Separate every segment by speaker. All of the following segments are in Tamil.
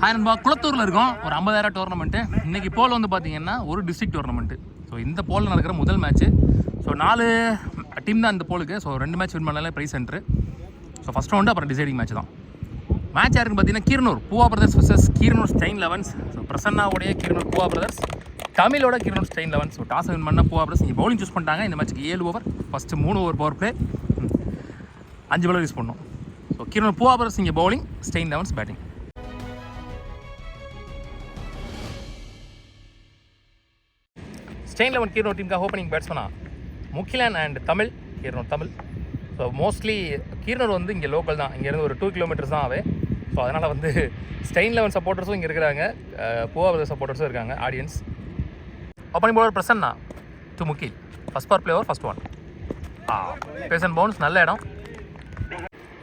Speaker 1: ஹாய் நண்பா, குளத்தூரில் இருக்கோம். ஒரு 50,000 டோர்னமெண்ட்டு. இன்றைக்கி போல் வந்து பார்த்தீங்கன்னா ஒரு டிஸ்ட்ரிக்ட் டோர்னமெண்ட்டு. ஸோ இந்த போலில் நடக்கிற முதல் மேட்ச்சு. ஸோ 4 டீம் தான் இந்த போலுக்கு. ஸோ 2 மேட்ச் வின் பண்ணாலே ப்ரைஸ் சென்ட்ரு. ஸோ ஃபஸ்ட் ரவுண்டு அப்புறம் டிசைடிங் மேட்ச் தான். மேட்ச் யாருக்குன்னு பார்த்தீங்கன்னா Keeranur Poova brothers vs Keeranur Steyn elevens. So பிரசன்னாவுடைய கீரனூர் பூவா பிரதர்ஸ், தமிழோட Keeranur Steyn elevens. So toss win பண்ண பூவா பிரதர்ஸ் இங்கே பவுலிங் சூஸ் பண்ணிட்டாங்க. இந்த மேட்ச்சுக்கு 7 over, first 3 over power play, 5 bowler use பண்ணோம். ஸோ கீரனூர் பூவா பிரதர்ஸ் இங்கே bowling, Steyn elevens batting. Steyn eleven Keeranur டீமுக்காக ஓப்பனிங் பேட்ஸ்மனா Mugilan and Tamil. Keeranur Tamil. So mostly Keeranur வந்து இங்கே லோக்கல் தான், இங்கேருந்து ஒரு 2 கிலோமீட்டர்ஸ் தான் ஆவே. ஸோ அதனால் வந்து ஸ்டைன் லெவன் சப்போர்ட்டர்ஸும் இங்கே இருக்கிறாங்க, பூவா பிரதர்ஸ் சப்போர்ட்டர்ஸும் இருக்காங்க audience. Opening bowler Prasanna to Mugil. First power play over, first one. Pace and bounce, நல்ல இடம்.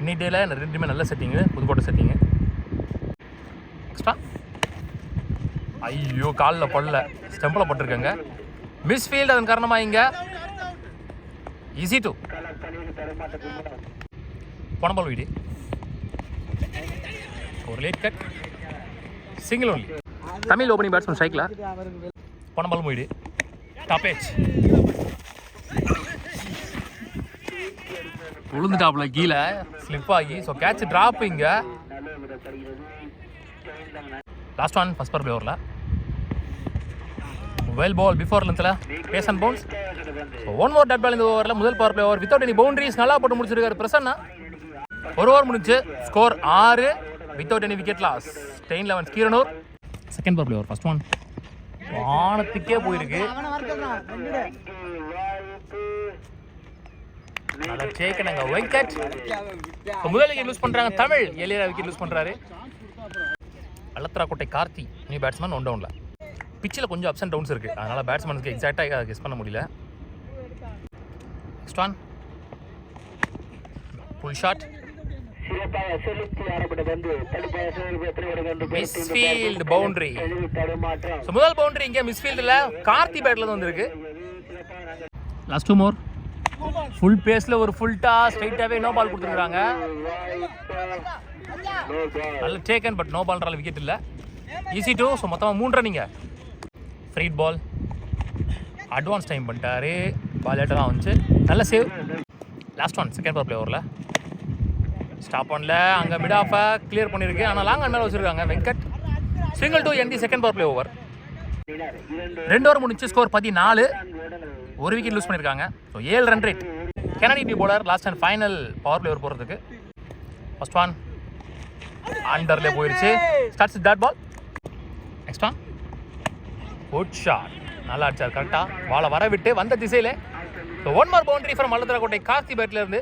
Speaker 1: இன்னைக்கு டேல 2 நல்ல செட்டிங்கு, புதுக்கோட்டை செட்டிங்கு. எக்ஸ்ட்ரா ஐயோ காலில் படல, ஸ்டெம்பில் பட்டிருக்காங்க. மிஸ்ஃபீல்டு, அதன் காரணமாக இங்கே ஈஸி டூ. பொனபால் வீடு, ஒரு late cut, single only. Tamil opening batsman ஸ்ட்ரைக்கில். பொனபால் வீடு, டாப் ஏஜ் விழுந்துட்டாப்புல கீழே, ஸ்லிப் ஆகி. ஸோ கேட்ச் ட்ராப் இங்கே. Last one, first power play ஓவரில். வெல் பால் பிஃபோர் லென்த்தில், pace and bounce. So 1 more dot ball இந்த ஓவரில். முதல் power play over without any boundaries, நல்லா போட்டு முடிச்சிருக்காரு பிரசன்னா. 1 ஓவர் முடிஞ்சு, score 6 without any wicket loss. Steyn elevens Keeranur. Second power play over, first one. வானத்துக்கே போயிருக்கு. நல்லா சேக்கணுங்க, விக்கெட். முதல் விக்கெட் லூஸ் பண்ணுறாங்க தமிழ். எலியரா விக்கெட் லூஸ் பண்ணுறாரு. அல்லத்ராக்கோட்டை கார்த்தி நியூ பேட்ஸ்மேன் 1 டவுனில். பிச்சில் கொஞ்சம் அப்ஸ் அண்ட் டவுன்ஸ் இருக்குது, அதனால் பேட்ஸ்மேனுக்கு எக்ஸாக்டாக கெஸ் பண்ண முடியல. Next one, full shot, misfield, boundary. So முதல் பவுண்டரி இங்கே மிஸ்ஃபீல்டில் கார்த்தி பேட்டில் வந்திருக்கு. Last 2 more. ஃபுல் பேஸில் ஒரு ஃபுல் டாஸ், ஸ்ட்ரைட்டாகவே நோ பால் கொடுத்துருக்காங்க. நல்ல டேக்கன், பட் நோ பால்ன்றால விக்கெட் இல்லை. Easy two. ஸோ மொத்தமாக 3 ரன்னிங்க. ஃப்ரீட் பால், அட்வான்ஸ் டைம் பண்ணிட்டாரு, பால் லேட்டராக வந்துச்சு, நல்ல save. Last one, second power play ஓவரில். ஸ்டாப் ஒன்ல அங்கே மிட் ஆஃபை கிளியர் பண்ணியிருக்கு, ஆனால் லாங் ஆன் மேலே வச்சுருக்காங்க Venkat. Single to end second power play over. 2 over முடிச்சு, ஸ்கோர் 14, 1 விக்கெட் லூஸ் பண்ணியிருக்காங்க. So 7 run rate. Kennedy the bowler last and final power play over போகிறதுக்கு. ஃபர்ஸ்ட் ஒன் அண்டர்லேயே போயிடுச்சு. Starts with dot ball. Next one, good shot, நல்லா அடிச்சார் கரெக்டாக, பாலை வர விட்டு வந்த திசையில். So 1 more boundary from Alathrakottai Karthi பேட்டில் இருந்து.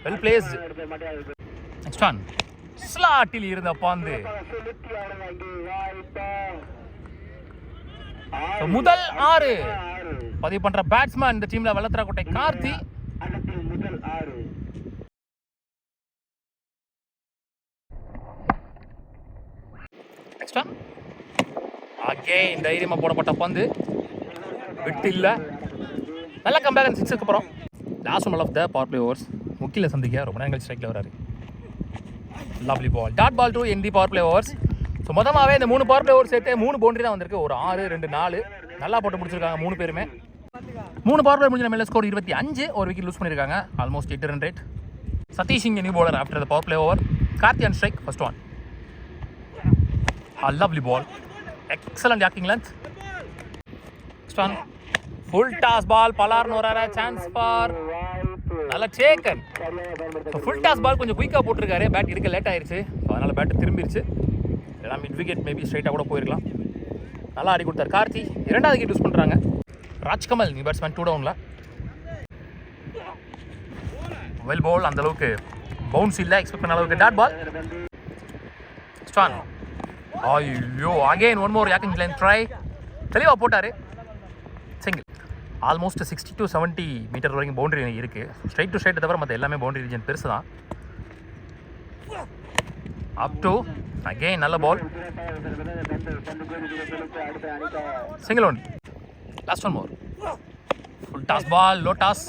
Speaker 1: Well placed. நெக்ஸ்ட் ஒன், ஸ்லாட்டில் இருந்த பாந்து. முதல் 6 பதிவு பண்ற பேட்ஸ்மேன் இந்த டீம்ல அல்லத்ராக்கோட்டை கார்த்தி. நெக்ஸ்ட் ஒன், அகெயின் தைரியமாக போடப்பட்ட பந்து, விட்டு இல்லை, நல்ல கம்பேக் அண்ட் 6க்கு அப்புறம். Last one of the power play overs. முக்கில சந்திக்க ரொம்ப நேரம் ஸ்ட்ரைக்கில் வராரு. Lovely ball, dot ball to end the power play overs. So மொத்தமாகவே இந்த 3 பவர் பிளே ஓவர் சேர்த்து 3 பவுண்டரி தான் வந்திருக்கு. ஒரு 6, 2, 4 நல்லா போட்டு முடிச்சிருக்காங்க 3 பேருமே. 3 பவர் பிளே முடிஞ்ச மேலே ஸ்கோர் 25, 1 விக்கெட் லூஸ் பண்ணியிருக்காங்க. Almost 8 run rate. சதீஷ் இங்கே new bowler after the power play over. Karthi and strike, first one. Lovely ball, excellent yorking length. Next one, full toss ball, பலார்னு வராரு, சான்ஸ் ஃபார், நல்ல டேக்கன். ஃபுல் டாஸ் பால் கொஞ்சம் குயிக்காக போட்டிருக்காரு, பேட் எடுக்க லேட் ஆயிடுச்சு. ஸோ அதனால் பேட்டு திரும்பிடுச்சு. எல்லாம் மிட் விக்கெட் மேபி ஸ்ட்ரைட்டாக கூட போயிருக்கலாம். நல்லா ஆடி கொடுத்தாரு கார்த்தி. 2வது விக்கெட் யூஸ் பண்ணுறாங்க. ராஜ்கமல் நியூ பேட்ஸ்மேன் 2 டவுனில். வெல் பால், அந்தளவுக்கு பவுன்ஸ் இல்லை, எக்ஸ்பெக்ட் பண்ண அளவுக்கு. Dot ball. ஸ்டான், ஐயோ again 1 more yorking line try, தெளிவாக போட்டார். சிங்கிள். ஆல்மோஸ்ட் 60 to 70 மீட்டர் வரைக்கும் பவுண்டரி இருக்குது. ஸ்ட்ரைட் டு ஸ்ட்ரைட்டை தவிர மற்ற எல்லாமே பவுண்டரி ரீஜன் பெருசு தான். அப் டு அகெயின் நல்ல ball, single one. Last one more, full toss ball, low toss.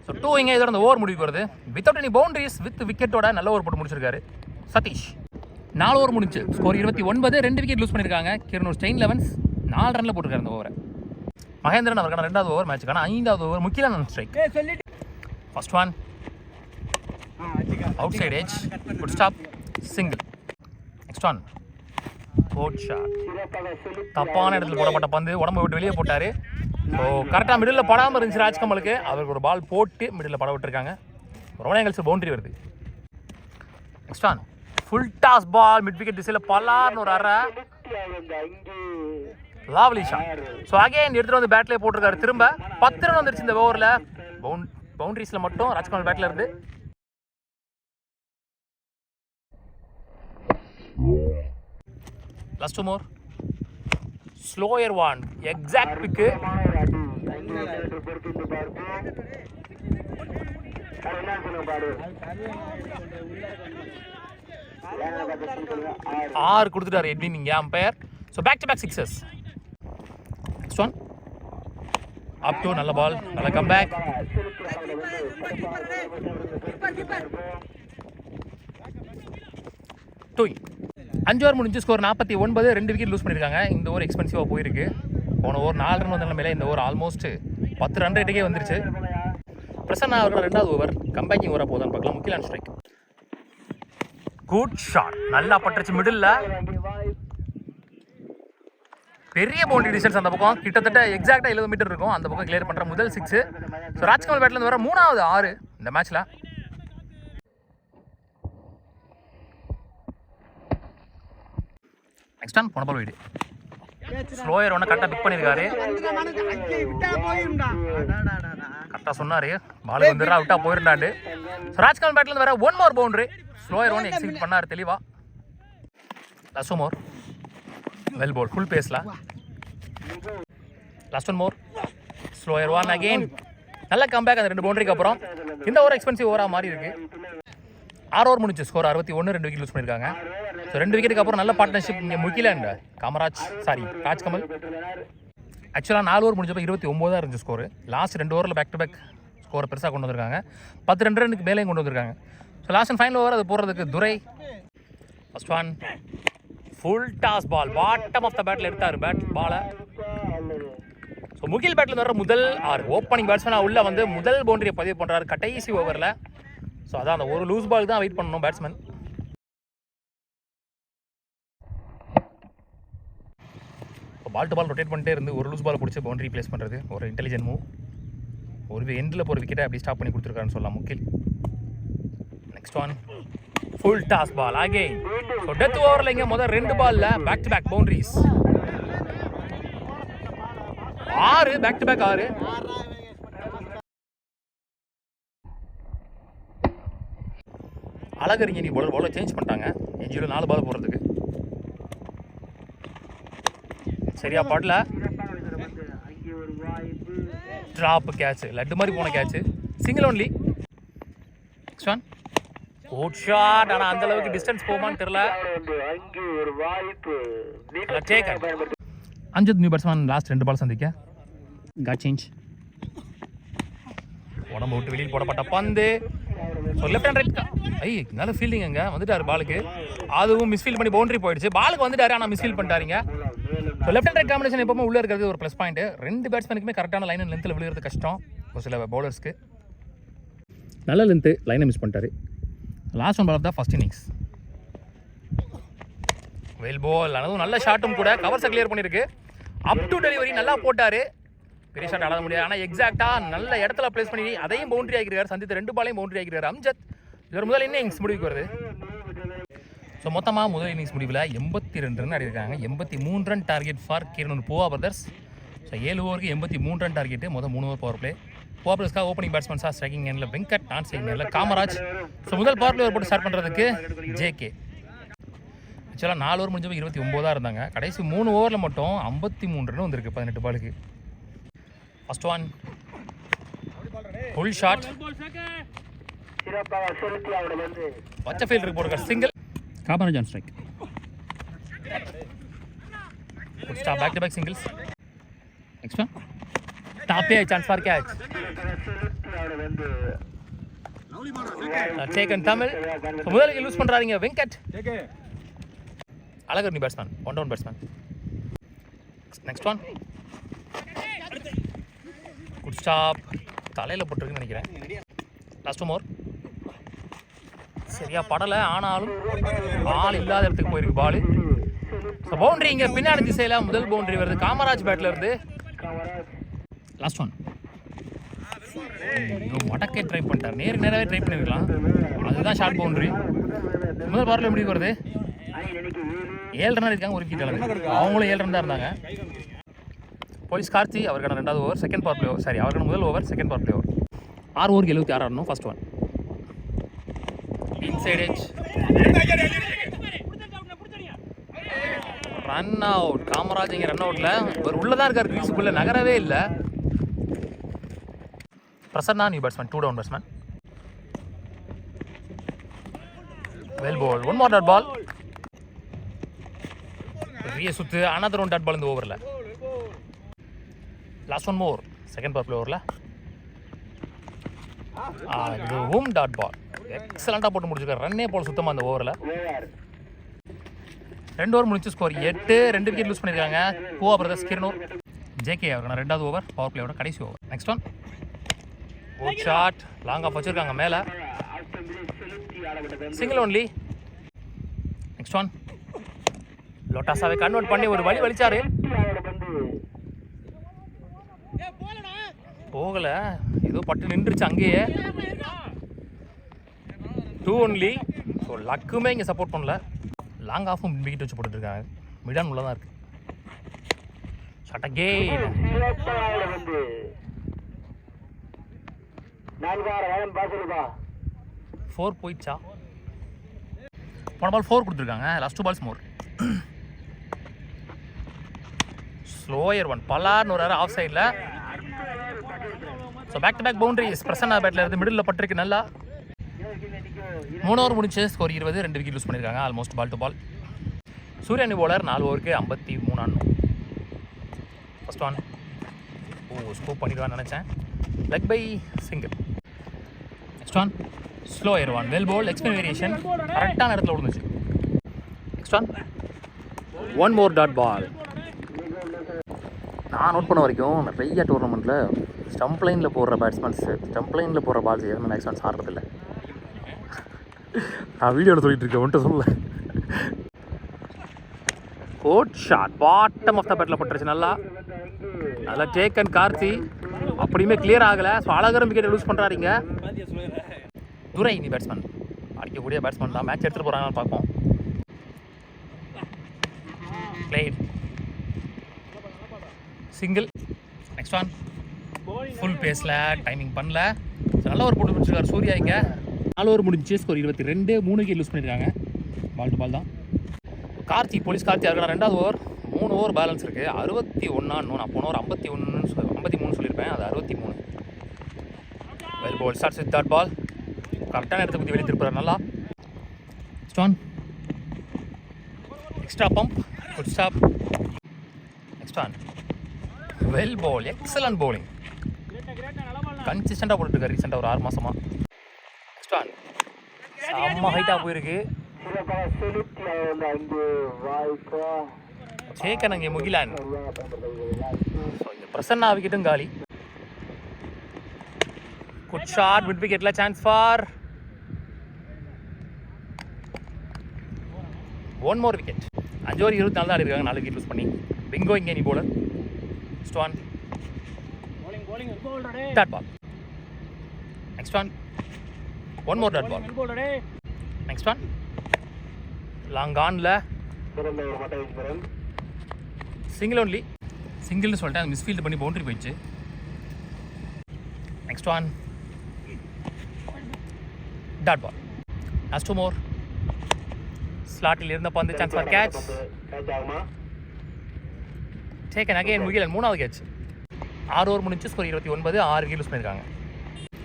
Speaker 1: So so 2 இங்கே இதோட அந்த ஓவர் முடிவுக்கு வருது. வித்தவுட் எனி பவுண்டரிஸ் வித் விக்கெட்டோட நல்ல ஓவர் போட்டு முடிச்சிருக்காரு சதீஷ். 4 ஓவர் முடிஞ்சு ஸ்கோர் 29, 2 விக்கெட் லூஸ் பண்ணியிருக்காங்க. கிரணூர் ஸ்டெயின் லெவன்ஸ் 4 ரனில் போட்டிருக்காரு அந்த ஓவரை. மகேந்திரன் அவருக்கான 2வது ஓவர் மேட்சுக்கான 5வது ஓவர் முக்கியமான non strike. First one outside edge, good stop, single. Next one cut shot, தப்பான இடத்துல போடப்பட்ட பந்து உடம்பு விட்டு வெளியே போட்டார். ஸோ கரெக்டாக மிடில் படாமல் இருந்துச்சு ராஜ்கமலுக்கு. அவருக்கு ஒரு பால் போட்டு மிடில் பட விட்டுருக்காங்க. ரொம்ப நேரம் கழிச்சு பவுண்டரி வருது. Next one full toss ball mid wicket திசையில் பலார்னு ஒரு அரை, லாவ்லி ஷாட். ஸோ அகைன் எடுத்துகிட்டு வந்து பேட்லேயே போட்டிருக்காரு. திரும்ப 10 ரன் வந்துருச்சு இந்த ஓவரில். பவுண்டரிஸில் மட்டும் ராஜ்கமல் பேட்டில் இருந்து. Last 2 more, slower one, exact pick. ஆறு கொடுத்துட்டாரு எட்வின் இங்கே umpire. So back to back sixes. Next one up to, நல்ல பால், நல்ல கம்பேக். டூய் 5 ஓவர் முடிஞ்சு ஸ்கோர் 49, 2 விக்கெட் லூஸ் பண்ணியிருக்காங்க. இந்த ஓவர் எக்ஸ்பென்சிவாக போயிருக்கு. போன ஓவர் 4 ரன் வந்த நிலைமையில இந்த ஓவர் ஆல்மோஸ்ட் 10 ரன் ரேட்டுக்கே வந்துருச்சு. பிரசன்னா அவரோட 2வது ஓவர் கம்பேக்கிங் ஓவராக போதான்னு பார்க்கலாம். முக்கியமான ஸ்ட்ரைக், குட் ஷாட், நல்லா பட்டுருச்சு மிடில். பெரிய பவுண்டரி டிஸ்டன்ஸ் அந்த பக்கம், கிட்டத்தட்ட எக்ஸாக்டாக 70 மீட்டர் இருக்கும். அந்த பக்கம் கிளியர் பண்ணுற முதல் 6. ஸோ ராஜ்கமல் பேட்லேருந்து வர 3வது 6 இந்த மேட்ச்சில். நெக்ஸ்ட் ஒன் போன பால் வீடு, ஸ்லோயர் ஒன்று கரெக்டாக பிக் பண்ணியிருக்காரு. கரெக்டாக சொன்னார், பால் வந்துடுறா அவுட்டாக போயிருந்தாண்டு. ஸோ ராஜ்கமல் பேட்லேருந்து வர 1 more பவுண்டரி. ஸ்லோயர் ஒன்று எக்ஸிக்யூட் பண்ணார் தெளிவாக. Last 2 more, well ball, full பேஸில். Last 1 more, slower one again, நல்ல கம்பேக். அந்த 2 பவுண்டரிக்கு அப்புறம் இந்த ஓவர் எக்ஸ்பென்சிவ் ஓவராக மாறி இருக்கு. 6 ஓவர் முடிச்சு ஸ்கோர் 61, 2 விக்கெட் லூஸ் பண்ணியிருக்காங்க. ஸோ 2 விக்கெட்டுக்கு அப்புறம் நல்ல பார்ட்னர்ஷிப் இங்கே முக்கில ராஜ்கமல். ஆக்சுவலாக 4 ஓவர் முடிஞ்சப்போ 29 தான் இருந்துச்சு ஸ்கோர். லாஸ்ட் 2 ஓவரில் பேக் டு பேக் ஸ்கோரை பெருசாக கொண்டு வந்திருக்காங்க. 10 ரன்னுக்கு மேலேயும் கொண்டு வந்திருக்காங்க. So last and final over அது போடுறதுக்கு Durai. First one full toss ball, bottom of the பேட்டில் எடுத்தார் பாலை. ஸோ முகில் பேட்டில் வர முதல் 6 ஓப்பனிங் பேட்ஸ்மேனாக உள்ள வந்து முதல் பவுண்டரியை பதிவு பண்ணுறாரு கடைசி ஓவரில். ஸோ அதான் அந்த ஒரு லூஸ் பால் தான் வெயிட் பண்ணணும் பேட்ஸ்மேன். இப்போ பால் டு பால் ரொட்டேட் பண்ணிட்டே இருந்து ஒரு லூஸ் பால் பிடிச்சி பவுண்டரி பிளேஸ் பண்ணுறது ஒரு இன்டெலிஜென்ட் மூவ். ஒரு எண்டில் போகிற விக்கெட்டை அப்படி ஸ்டாப் பண்ணி கொடுத்துருக்காருன்னு சொல்லலாம் Mugil. Next one full toss ball again. So death ஓவரில் இங்கே முதல் 2 பாலில் back to back boundaries. 6 back to back 6. Azhagar இங்கே நீ பவுலர் சேஞ்ச் பண்ணிட்டாங்க. எஞ்சியோட 4 பால் போடுறதுக்கு சரியா பாடல. ட்ராப் கேட்ச், லட்டு மாதிரி போன catch, single only. Next one good shot. ஆனால் அந்த அளவுக்கு டிஸ்டன்ஸ் போகுமான்னு தெரியல. அஞ்சுத் நியூ பேட்ஸ்மேன் லாஸ்ட் 2 பால் சந்திக்க காட் சேஞ்ச். உடம்பு விட்டு வெளியில் போடப்பட்ட பந்து. ஸோ லெஃப்ட் ஹேண்ட் ரைட் நல்ல ஃபீல்டிங் அங்கே வந்துட்டார் பாலுக்கு. அதுவும் மிஸ்ஃபீல் பண்ணி பவுண்டரி போயிடுச்சு. பாலுக்கு வந்துட்டாரு ஆனால் மிஸ்ஃபீல் பண்ணிட்டாருங்க. So left hand right combination எப்பவுமே உள்ளே இருக்கிறது ஒரு ப்ளஸ் பாயிண்ட். 2 பேட்ஸ்மேனுக்குமே கரெக்டான லைன் அண்ட் லென்த்தில் விழுகிறது கஷ்டம் ஒரு சில பவுலர்ஸ்க்கு. நல்ல லென்த்து லைனை மிஸ் பண்ணிட்டாரு. Last 1 ball off the first innings. Well ball, அதுவும் நல்ல ஷாட்டும் கூட. கவர்ஸை கிளியர் பண்ணியிருக்கு. அப் டு டெலிவரி நல்லா போட்டார். பெரிய ஷாட் ஆட முடியாது. ஆனால் எக்ஸாக்டாக நல்ல இடத்துல பிளேஸ் பண்ணி அதையும் பவுண்டரி ஆகிருக்காரு. சந்தித்த 2 பாலையும் பவுண்டரி ஆகிருக்காரு அம்ஜத். இது முதல் இன்னிங்ஸ் முடிவுக்கு வருது. ஸோ மொத்தமாக முதல் இன்னிங்ஸ் முடிவில் 82 run ஆடிருக்காங்க. 83 run target for Keeranur போவா பிரதர்ஸ். ஸோ 7 ஓவருக்கு 83 ரன் டார்கெட்டு. மொதல் 3 ஓவர் பவர் பிளே. போவா பிரதர்ஸ்க்காக ஓப்பனிங் பேட்ஸ்மேன்ஸாக ஸ்ட்ரைக்கிங் எண்டில் வெங்கட், நான் ஸ்ட்ரைக்கிங் எண்டில் காமராஜ். ஸோ முதல் பவர் பிளே போட்டு ஸ்டார்ட் பண்ணுறதுக்கு ஜேகே. ஆக்சுவலாக 4 ஓவர் முடிஞ்சப்போ 29 இருந்தாங்க. கடைசி 3 ஓவரில் மட்டும் 53 ரன் வந்திருக்கு 18 பாலுக்கு. ஃபர்ஸ்ட் ஒன் ஃபுல் ஷாட், பச்சை ஃபீல்டருக்கு போடுற single. Kamaraj on strike. Stop back to back singles. Next one ஸ்டாப்பே chance for catch taken Tamil முதலுக்கு லூஸ் பண்ணுறாதீங்க Venkat Azhagar new batsman one down batsman next one good stop தலையில் போட்டிருக்குன்னு நினைக்கிறேன் லாஸ்ட் மோர் சரியா படலை ஆனாலும் பால் இல்லாத இடத்துக்கு போயிருக்கு பால் பவுண்டரி இங்கே பின்னாடி திசையில் முதல் பவுண்டரி வருது காமராஜ் பேட்டில் இருந்து லாஸ்ட் ஒன் வடக்கே ட்ரை பண்ணிட்டார் நேராகவே ட்ரை பண்ணிருக்கலாம் அதுதான் ஷார்ட் பவுண்டரி முதல் பாரில் எப்படி வருது 7 ரன் இருக்காங்க ஒரு விக்கெட் அவங்களும் 7 ரன் தான் இருந்தாங்க போலீஸ் கார்த்தி அவருக்கான 2வது over second power play over sorry அவருக்கான முதல் over second power play over 6 ஓவருக்கு 76 ஆடணும் first one inside edge run out Kamaraj இங்கே ரன் அவுட்டில் ஒரு உள்ளதான் இருக்கார் கிரீஸுக்குள்ளே நகரவே இல்லை Prasanna new batsman 2 down batsman well ball one more dot ball பெரிய சுத்து அனதர் ஒன் டாட் பால் இந்த ஓவரில் last one more second power play ஓவரில் இது ஹோம் டாட் பால் எக்ஸலண்ட்டாக போட்டு முடிச்சிருக்காரு ரன்னே போல் சுத்தமாக அந்த ஓவரில் 2 ஓவர் முடிச்சு ஸ்கோர் 8 2 விக்கெட் லூஸ் பண்ணியிருக்காங்க கோவா பிரதர்ஸ் கிருணூர் ஜேகே அவருக்கான 2வது ஓவர் பவர் பிளேயோட கடைசி over next one good shot long off வச்சிருக்காங்க மேலே சிங்கிள் ஒன்லி நெக்ஸ்ட் ஒன் லோட்டாஸாவை கன்வெர்ட் பண்ணி ஒரு வழி வலிச்சாரு போகல ஏதோ பட்டு நின்றுச்சு அங்கேயே 2 ஒன்லி ஸோ லக்குமே இங்கே சப்போர்ட் பண்ணல லாங் ஆஃபும் விக்கெட் வச்சு போட்டுருக்காங்க மிடான் உள்ளதான் இருக்கு ஷாட் அகெயின் 4 போயிடுச்சா போன பால் 4 கொடுத்துருக்காங்க last 2 balls more slower one பலார்னு ஒரு ஆஃப் சைடில் so back to back boundaries Prasanna பேட்டில் இருந்து மிடில் பட்டிருக்கு நல்லா 3 ஓவர் முடிச்சு ஸ்கோர் 20 2 விக்கெட் லூஸ் பண்ணியிருக்காங்க ஆல்மோஸ்ட் பால் டு பால் சூரியனி போலர் 4 ஓவருக்கு 53 ஆடணும் ஃபர்ஸ்ட் ஒன் ஸ்கோப் பண்ணிடுவான்னு நினச்சேன் leg bye single next one slower one well bowl எக்ஸ்பின் வேரியேஷன் கரெக்டான இடத்துல விழுந்துச்சு next one one more dot ball நான் நோட் பண்ண வரைக்கும் நிறைய டோர்னமெண்ட்டில் ஸ்டம்ப் லைனில் போடுற பேட்ஸ்மேன்ஸ் ஸ்டம்ப் லைனில் போடுற பால்ஸ் எதுவுமே மேக்ஸிமம்ஸ் ஆடுறதில்ல நான் வீடியோவில் சொல்லிட்டு இருக்கேன் ஒன்ட்டு சொல்ல good shot bottom of the பேட்டில் பட்டுருச்சு நல்லா டேக்கன் கார்த்தி அப்படியுமே கிளியர் ஆகலை ஸோ அழகரும் விக்கெட் லூஸ் பண்ணுறாருங்க துரை நீ பேட்ஸ்மேன் அடிக்கக்கூடிய பேட்ஸ்மேன் தான் மேட்ச் எடுத்துகிட்டு போகிறாங்கன்னு பார்ப்போம் played single next one full பேஸில் டைமிங் பண்ணல நல்ல ஒரு போட்டு முடிச்சிருக்காரு சூர்யா இங்கே 4 ஓவர் முடிஞ்சு ஸ்கோர் 22 3 விக்கெட் லூஸ் பண்ணியிருக்காங்க பால் டு பால் தான் கார்த்தி போலீஸ் கார்த்தி அவருக்கான 2வது ஓவர் 3 ஓவர் பேலன்ஸ் இருக்குது 61 நான் போன ஓவர் 53 சொல்லியிருப்பேன் அது 63 well ball starts with dot ball கரெக்டான இடத்த பற்றி வெளியே திருப்புறாரு நல்லா ஸ்டான் extra bump good stop next one well ball excellent bowling கன்சிஸ்டண்டாக போட்டுருக்காரு ரீசெண்டாக ஒரு 6 மாதமாக நெக்ஸ்ட் ஆன் செம்ம ஹைட்டாக போயிருக்கு சேக்கன் அங்கே முகிலான் ஸோ இந்த பிரசன்னா விக்கெட்டும் காலி குட் ஷாட் மிட் விக்கெட்டில் chance for 1 more wicket 5 over 24 தான் இருக்காங்க 4 விக்கெட் லூஸ் பண்ணி பிங்கோ இங்கே நீ போலர் ஸ்டான் dot ball next one 1 more dot ball next one long ஆனில் சிங்கிள் ஒன்லி சிங்கிள்னு சொல்லிட்டு மிஸ்ஃபீல்டு பண்ணி பவுண்டரி போயிடுச்சு next one dot ball last 2 more ஸ்லாட்டில் இருந்த பந்து chance for catch taken again Mugilan 3வது கேட்ச் 6 ஓவர் முடிஞ்சு ஸ்கோர் 29 6 விக்கெட் லூஸ் பண்ணியிருக்காங்க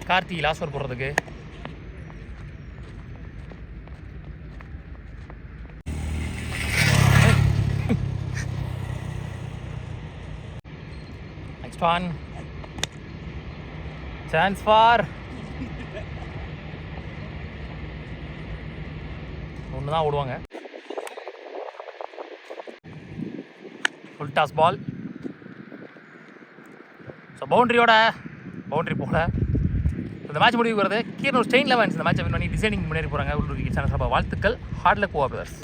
Speaker 1: கார்த்தி லாஸ்ட் ஓவர் போடுறதுக்கு நெக்ஸ்ட் ஒன் சான்ஸ் ஃபார் ஒன்று தான் ஓடுவாங்க. Full toss ball. So boundary போகல. இந்த மேட்ச் முடிவு வருது. கீரனூர் ஸ்டெயின் லெவன்ஸ் இந்த மேட்சை வின் பண்ணி டிசைனிங் முன்னேறி போகிறாங்க. உள்ளூர் கிரிக்கெட் சேனல் சார்பாக வாழ்த்துக்கள். Hard luck Goa brothers.